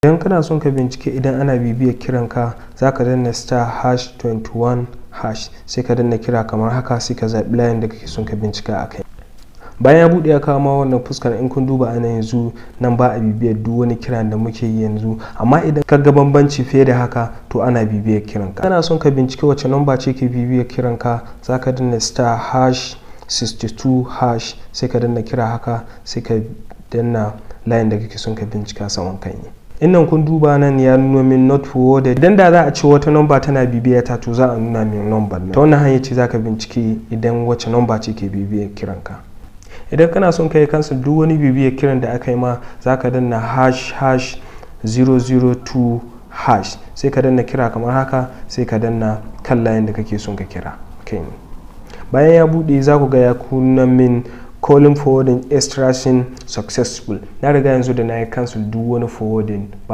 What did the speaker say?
Idan kana son ka bincike idan ana bibiyar kiranka, za ka danna *21# sai ka danna kira kamar haka, sai ka zaɓi layin da kake son ka bincika a kai. Bayan ya buɗe ya kawo ma wannan fuskar, in kun duba ana yanzu nan ba a bibiyar duk wani kiran da muke yi yanzu, amma idan ka ga bambanci fiye da haka to ana bibiyar kiranka. Kana son ka bincike wace namba ce ke bibiyar kiranka, za ka danna *62# sai ka danna kira haka, sai ka danna layin da kake son ka bincika saman kan yi. Innan kun duba nan ya nuna min not forwarded. Idan da za a ce wata namba tana bibiya ta, to za a nuna min nambar nan. Ta wannan hanyar ce za ka bincike idan wace namba ce ke bibiyar kiranka. Idan kana son ka yi cancel duk wani bibiyar kiran da aka yi ma, za ka danna #002# sai ka danna kira kamar haka, sai ka danna kan layin da kake son ka kira kai ne. Bayan ya buɗe za ku ga ya kunna min calling forwarding extraction successful. Na riga yanzu da na yi cancel duk wani forwarding.